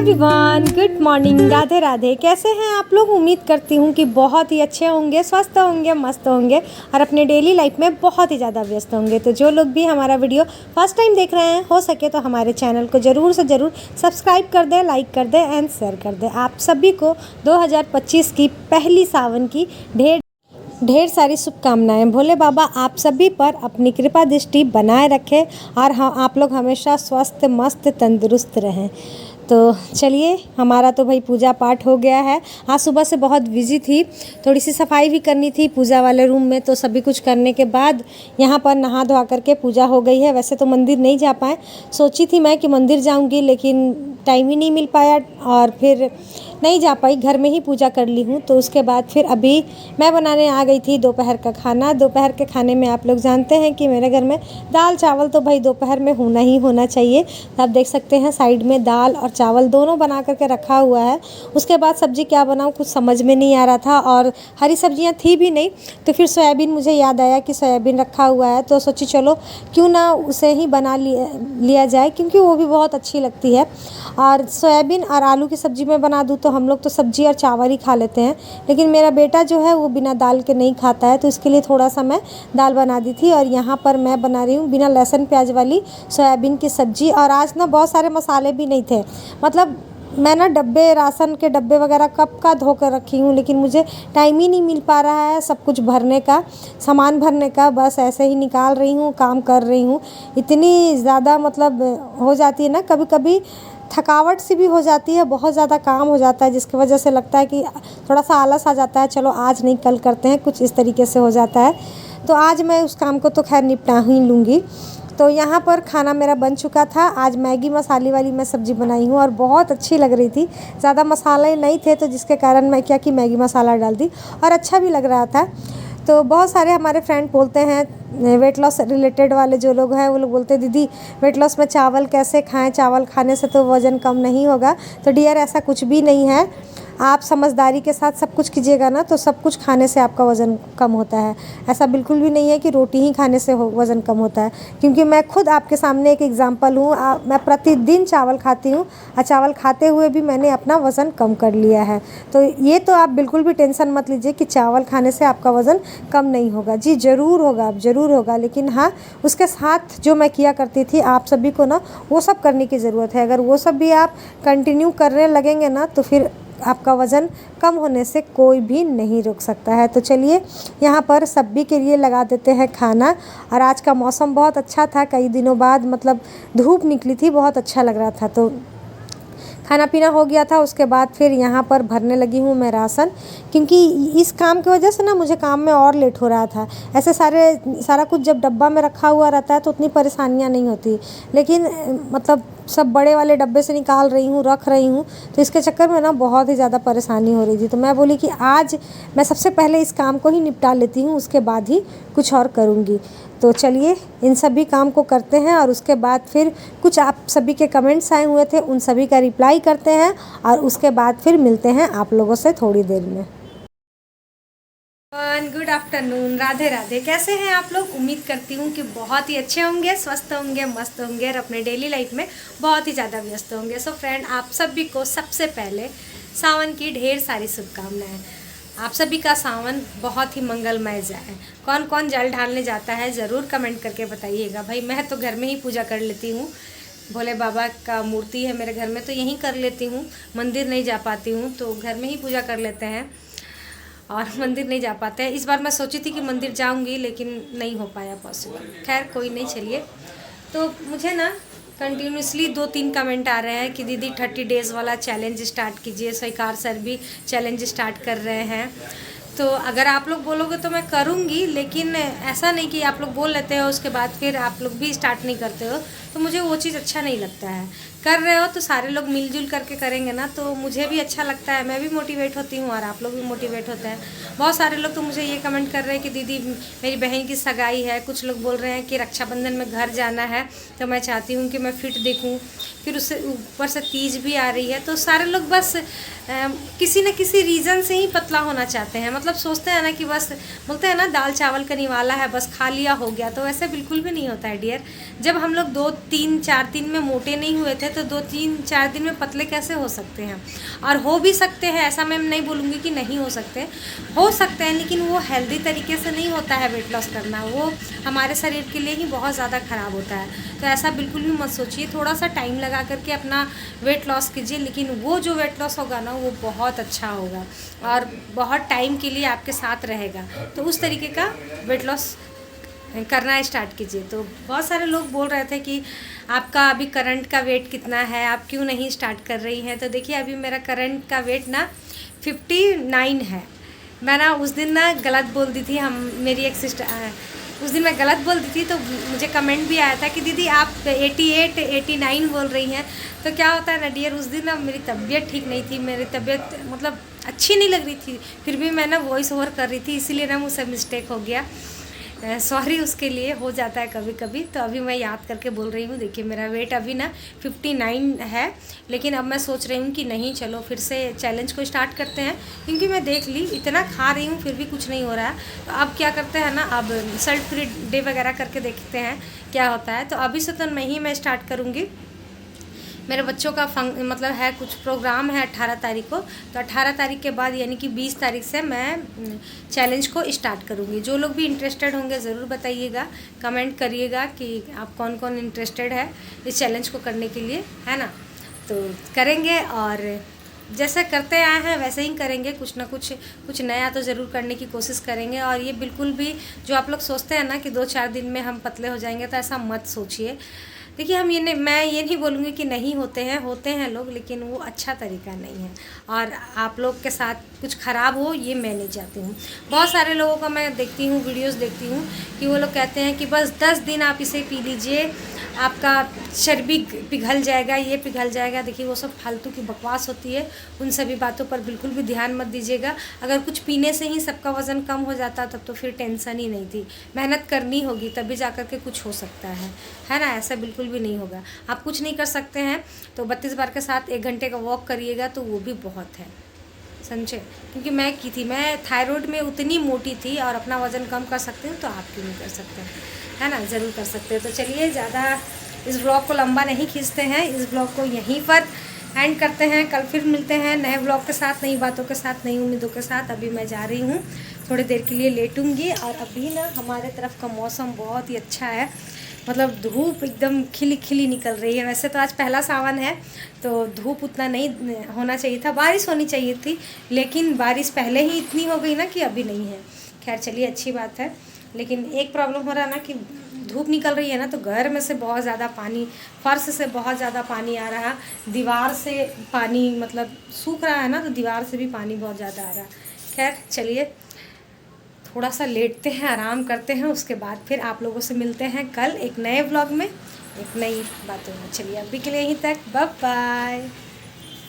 Everyone, good morning, Radhe Radhe. कैसे हैं आप लोग? उम्मीद करती हूँ कि बहुत ही अच्छे होंगे, स्वस्थ होंगे, मस्त होंगे और अपने डेली लाइफ में बहुत ही ज़्यादा व्यस्त होंगे। तो जो लोग भी हमारा वीडियो फर्स्ट टाइम देख रहे हैं, हो सके तो हमारे चैनल को ज़रूर से ज़रूर सब्सक्राइब कर दें, लाइक कर दें एंड शेयर कर दें। आप सभी को 2025 की पहली सावन की ढेर सारी शुभकामनाएं। भोले बाबा आप सभी पर अपनी कृपा दृष्टि बनाए रखें और आप लोग हमेशा स्वस्थ, मस्त, तंदुरुस्त रहें। तो चलिए, हमारा तो भाई पूजा पाठ हो गया है। आज सुबह से बहुत बिजी थी, थोड़ी सी सफाई भी करनी थी पूजा वाले रूम में। तो सभी कुछ करने के बाद यहाँ पर नहा धोआ करके पूजा हो गई है। वैसे तो मंदिर नहीं जा पाए, सोची थी मैं कि मंदिर जाऊँगी, लेकिन टाइम ही नहीं मिल पाया और फिर नहीं जा पाई, घर में ही पूजा कर ली हूँ। तो उसके बाद फिर अभी मैं बनाने आ गई थी दोपहर का खाना। दोपहर के खाने में आप लोग जानते हैं कि मेरे घर में दाल चावल तो भाई दोपहर में होना ही होना चाहिए। तो आप देख सकते हैं साइड में दाल और चावल दोनों बना करके रखा हुआ है। उसके बाद सब्ज़ी क्या बनाऊँ कुछ समझ में नहीं आ रहा था और हरी सब्जियाँ थी भी नहीं। तो फिर सोयाबीन मुझे याद आया कि सोयाबीन रखा हुआ है, तो सोची चलो क्यों ना उसे ही बना लिया जाए, क्योंकि वो भी बहुत अच्छी लगती है। और सोयाबीन और आलू की सब्ज़ी में बना दूँ तो हम लोग तो सब्ज़ी और चावल ही खा लेते हैं, लेकिन मेरा बेटा जो है वो बिना दाल के नहीं खाता है। तो इसके लिए थोड़ा सा मैं दाल बना दी थी और यहाँ पर मैं बना रही हूँ बिना लहसुन प्याज वाली सोयाबीन की सब्ज़ी। और आज ना बहुत सारे मसाले भी नहीं थे, मतलब मैं ना डब्बे, राशन के डब्बे वगैरह कब का धो कर रखी हूँ, लेकिन मुझे टाइम ही नहीं मिल पा रहा है सब कुछ भरने का, सामान भरने का। बस ऐसे ही निकाल रही हूँ, काम कर रही हूँ। इतनी ज़्यादा मतलब हो जाती है ना, कभी कभी थकावट सी भी हो जाती है, बहुत ज़्यादा काम हो जाता है, जिसकी वजह से लगता है कि थोड़ा सा आलस आ जाता है, चलो आज नहीं कल करते हैं, कुछ इस तरीके से हो जाता है। तो आज मैं उस काम को तो खैर निपटा ही लूँगी। तो यहाँ पर खाना मेरा बन चुका था। आज मैगी मसाले वाली मैं सब्ज़ी बनाई हूँ और बहुत अच्छी लग रही थी। ज़्यादा मसाले नहीं थे तो जिसके कारण मैं क्या कि मैगी मसाला डाल दी और अच्छा भी लग रहा था। तो बहुत सारे हमारे फ्रेंड बोलते हैं, वेट लॉस रिलेटेड वाले जो लोग हैं वो लोग बोलते हैं दीदी वेट लॉस में चावल कैसे खाएं, चावल खाने से तो वज़न कम नहीं होगा। तो डियर ऐसा कुछ भी नहीं है, आप समझदारी के साथ सब कुछ कीजिएगा ना तो सब कुछ खाने से आपका वज़न कम होता है। ऐसा बिल्कुल भी नहीं है कि रोटी ही खाने से वज़न कम होता है, क्योंकि मैं खुद आपके सामने एक एग्जांपल हूँ। मैं प्रतिदिन चावल खाती हूँ और चावल खाते हुए भी मैंने अपना वज़न कम कर लिया है। तो ये तो आप बिल्कुल भी टेंशन मत लीजिए कि चावल खाने से आपका वज़न कम नहीं होगा। जी ज़रूर होगा, अब ज़रूर होगा, लेकिन हाँ उसके साथ जो मैं किया करती थी आप सभी को ना वो सब करने की ज़रूरत है। अगर वो सब भी आप कंटिन्यू करने लगेंगे ना तो फिर आपका वज़न कम होने से कोई भी नहीं रोक सकता है। तो चलिए यहाँ पर सभी के लिए लगा देते हैं खाना। और आज का मौसम बहुत अच्छा था, कई दिनों बाद मतलब धूप निकली थी, बहुत अच्छा लग रहा था। तो खाना पीना हो गया था, उसके बाद फिर यहाँ पर भरने लगी हूँ मैं राशन, क्योंकि इस काम की वजह से ना मुझे काम में और लेट हो रहा था। ऐसे सारा कुछ जब डब्बा में रखा हुआ रहता है तो उतनी परेशानियाँ नहीं होती, लेकिन मतलब सब बड़े वाले डब्बे से निकाल रही हूँ, रख रही हूँ, तो इसके चक्कर में ना बहुत ही ज़्यादा परेशानी हो रही थी। तो मैं बोली कि आज मैं सबसे पहले इस काम को ही निपटा लेती हूँ, उसके बाद ही कुछ और करूँगी। तो चलिए इन सभी काम को करते हैं और उसके बाद फिर कुछ आप सभी के कमेंट्स आए हुए थे, उन सभी का रिप्लाई करते हैं और उसके बाद फिर मिलते हैं आप लोगों से थोड़ी देर में। Good afternoon, Radhe Radhe. कैसे हैं आप लोग? उम्मीद करती हूँ कि बहुत ही अच्छे होंगे, स्वस्थ होंगे, मस्त होंगे और अपने डेली लाइफ में बहुत ही ज़्यादा व्यस्त होंगे। सो फ्रेंड, आप सभी को सबसे पहले सावन की ढेर सारी शुभकामनाएं। आप सभी का सावन बहुत ही मंगलमय जाए। कौन कौन जल ढालने जाता है ज़रूर कमेंट करके बताइएगा। भाई मैं तो घर में ही पूजा कर लेती हूँ, भोले बाबा का मूर्ति है मेरे घर में तो यहीं कर लेती हूँ। मंदिर नहीं जा पाती हूँ तो घर में ही पूजा कर लेते हैं और मंदिर नहीं जा पाते हैं। इस बार मैं सोची थी कि मंदिर जाऊंगी लेकिन नहीं हो पाया पॉसिबल। खैर कोई नहीं, चलिए। तो मुझे ना कंटिन्यूसली 2-3 कमेंट आ रहे हैं कि दीदी 30 डेज़ वाला चैलेंज स्टार्ट कीजिए। स्वीकार सर भी चैलेंज स्टार्ट कर रहे हैं, तो अगर आप लोग बोलोगे तो मैं करूँगी, लेकिन ऐसा नहीं कि आप लोग बोल लेते हो उसके बाद फिर आप लोग भी स्टार्ट नहीं करते हो, तो मुझे वो चीज़ अच्छा नहीं लगता है। कर रहे हो तो सारे लोग मिलजुल करके करेंगे ना तो मुझे भी अच्छा लगता है, मैं भी मोटिवेट होती हूँ और आप लोग भी मोटिवेट होते हैं। बहुत सारे लोग तो मुझे ये कमेंट कर रहे हैं कि दीदी मेरी बहन की सगाई है, कुछ लोग बोल रहे हैं कि रक्षाबंधन में घर जाना है, तो मैं चाहती हूँ कि मैं फिट दिखूँ, फिर उससे ऊपर से तीज भी आ रही है। तो सारे लोग बस किसी न किसी रीज़न से ही पतला होना चाहते हैं, मतलब मतलब सोचते हैं ना कि बस बोलते हैं ना दाल चावल का निवाला है, बस खा लिया हो गया, तो वैसे बिल्कुल भी नहीं होता है डियर। जब हम लोग 2-3-4 दिन में मोटे नहीं हुए थे तो 2-3-4 दिन में पतले कैसे हो सकते हैं? और हो भी सकते हैं, ऐसा मैं नहीं बोलूँगी कि नहीं हो सकते, हो सकते हैं, लेकिन वो हेल्दी तरीके से नहीं होता है। वेट लॉस करना वो हमारे शरीर के लिए ही बहुत ज़्यादा ख़राब होता है। तो ऐसा बिल्कुल भी मत सोचिए, थोड़ा सा टाइम लगा करके अपना वेट लॉस कीजिए, लेकिन वो जो वेट लॉस होगा ना वो बहुत अच्छा होगा और बहुत टाइम के लिए आपके साथ रहेगा। तो उस तरीके का वेट लॉस करना स्टार्ट कीजिए। तो बहुत सारे लोग बोल रहे थे कि आपका अभी करंट का वेट कितना है, आप क्यों नहीं स्टार्ट कर रही हैं? तो देखिए अभी मेरा करंट का वेट ना 59 है। मैं ना उस दिन ना गलत बोल दी थी, हम मेरी एक सिस्टर उस दिन मैं गलत बोल दी थी, तो मुझे कमेंट भी आया था कि दीदी आप 88-89 बोल रही हैं। तो क्या होता है ना डियर, उस दिन ना मेरी तबीयत ठीक नहीं थी, मेरी तबीयत मतलब अच्छी नहीं लग रही थी, फिर भी मैं ना वॉइस ओवर कर रही थी, इसीलिए ना मुझसे मिस्टेक हो गया। सॉरी उसके लिए, हो जाता है कभी कभी। तो अभी मैं याद करके बोल रही हूँ। देखिए मेरा वेट अभी ना 59 है, लेकिन अब मैं सोच रही हूँ कि नहीं चलो फिर से चैलेंज को स्टार्ट करते हैं, क्योंकि मैं देख ली इतना खा रही हूँ फिर भी कुछ नहीं हो रहा है। तो अब क्या करते हैं ना, अब सल्ट फ्री डे वगैरह करके देखते हैं क्या होता है। तो अभी से तो नहीं मैं स्टार्ट करूँगी। मेरे बच्चों का मतलब है कुछ प्रोग्राम है 18 तारीख को, तो 18 तारीख के बाद यानी कि 20 तारीख से मैं चैलेंज को स्टार्ट करूँगी। जो लोग भी इंटरेस्टेड होंगे ज़रूर बताइएगा, कमेंट करिएगा कि आप कौन कौन इंटरेस्टेड है इस चैलेंज को करने के लिए, है ना। तो करेंगे और जैसे करते आए हैं वैसे ही करेंगे, कुछ ना कुछ नया तो ज़रूर करने की कोशिश करेंगे। और ये बिल्कुल भी जो आप लोग सोचते हैं ना कि 2-4 दिन में हम पतले हो जाएंगे, तो ऐसा मत सोचिए। देखिए हम मैं ये नहीं बोलूँगी कि नहीं होते हैं लोग, लेकिन वो अच्छा तरीका नहीं है और आप लोग के साथ कुछ ख़राब हो ये मैं नहीं चाहती हूँ। बहुत सारे लोगों का मैं देखती हूँ, वीडियोस देखती हूँ कि वो लोग कहते हैं कि बस 10 दिन आप इसे पी लीजिए, आपका चर्बी पिघल जाएगा, ये पिघल जाएगा। देखिए वो सब फालतू की बकवास होती है, उन सभी बातों पर बिल्कुल भी ध्यान मत दीजिएगा। अगर कुछ पीने से ही सबका वज़न कम हो जाता तब तो फिर टेंशन ही नहीं थी। मेहनत करनी होगी तभी जा कर के कुछ हो सकता है ना। ऐसा बिल्कुल भी नहीं होगा। आप कुछ नहीं कर सकते हैं तो 32 बार के साथ 1 घंटे का वॉक करिएगा तो वो भी बहुत है, समझे। क्योंकि मैं की थी, मैं थायराइड में उतनी मोटी थी और अपना वज़न कम कर सकती हूँ, तो आप क्यों नहीं कर सकते, है ना, ज़रूर कर सकते हैं। तो चलिए ज़्यादा इस ब्लॉग को लंबा नहीं खींचते हैं, इस ब्लॉग को यहीं पर एंड करते हैं। कल फिर मिलते हैं नए ब्लॉग के साथ, नई बातों के साथ, नई उम्मीदों के साथ। अभी मैं जा रही हूँ, थोड़ी देर के लिए लेटूंगी। और अभी ना हमारे तरफ का मौसम बहुत ही अच्छा है, मतलब धूप एकदम खिली खिली निकल रही है। वैसे तो आज पहला सावन है तो धूप उतना नहीं होना चाहिए था, बारिश होनी चाहिए थी, लेकिन बारिश पहले ही इतनी हो गई ना कि अभी नहीं है। खैर चलिए अच्छी बात है, लेकिन एक प्रॉब्लम हो रहा है ना कि धूप निकल रही है ना तो घर में से बहुत ज़्यादा पानी, फर्श से बहुत ज़्यादा पानी आ रहा है, दीवार से पानी मतलब सूख रहा है ना, तो दीवार से भी पानी बहुत ज़्यादा आ रहा है। खैर चलिए थोड़ा सा लेटते हैं, आराम करते हैं, उसके बाद फिर आप लोगों से मिलते हैं कल एक नए व्लॉग में, एक नई बातों में। चलिए अभी के लिए यहीं तक, बाय बाय।